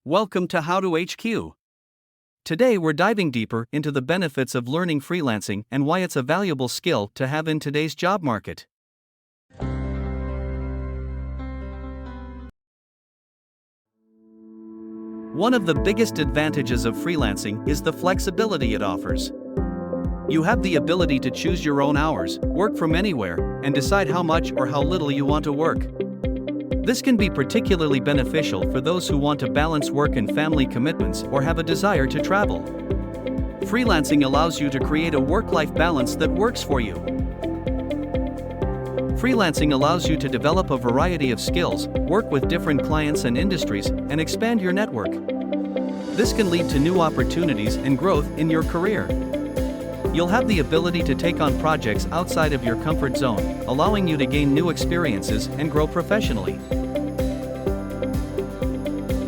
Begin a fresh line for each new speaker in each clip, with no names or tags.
Welcome to HowToHQ. Today we're diving deeper into the benefits of learning freelancing and why it's a valuable skill to have in today's job market. One of the biggest advantages of freelancing is the flexibility it offers. You have the ability to choose your own hours, work from anywhere, and decide how much or how little you want to work. This can be particularly beneficial for those who want to balance work and family commitments or have a desire to travel. Freelancing allows you to create a work-life balance that works for you. Freelancing allows you to develop a variety of skills, work with different clients and industries, and expand your network. This can lead to new opportunities and growth in your career. You'll have the ability to take on projects outside of your comfort zone, allowing you to gain new experiences and grow professionally.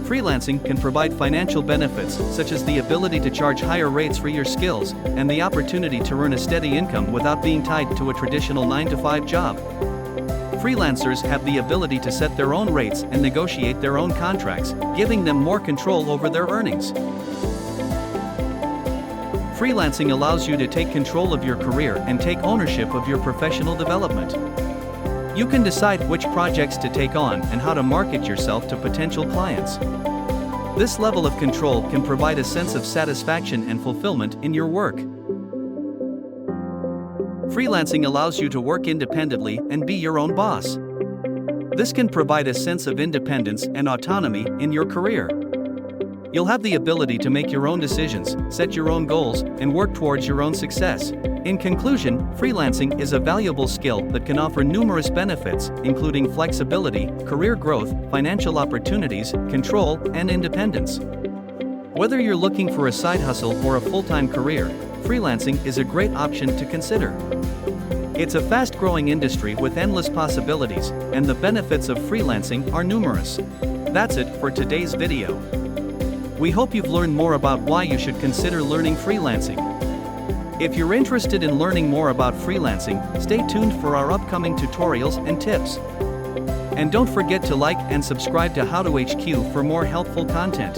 Freelancing can provide financial benefits such as the ability to charge higher rates for your skills and the opportunity to earn a steady income without being tied to a traditional 9-to-5 job. Freelancers have the ability to set their own rates and negotiate their own contracts, giving them more control over their earnings. Freelancing allows you to take control of your career and take ownership of your professional development. You can decide which projects to take on and how to market yourself to potential clients. This level of control can provide a sense of satisfaction and fulfillment in your work. Freelancing allows you to work independently and be your own boss. This can provide a sense of independence and autonomy in your career. You'll have the ability to make your own decisions, set your own goals, and work towards your own success. In conclusion, freelancing is a valuable skill that can offer numerous benefits, including flexibility, career growth, financial opportunities, control, and independence. Whether you're looking for a side hustle or a full-time career, freelancing is a great option to consider. It's a fast-growing industry with endless possibilities, and the benefits of freelancing are numerous. That's it for today's video. We hope you've learned more about why you should consider learning freelancing. If you're interested in learning more about freelancing, stay tuned for our upcoming tutorials and tips. And don't forget to like and subscribe to HowToHQ for more helpful content.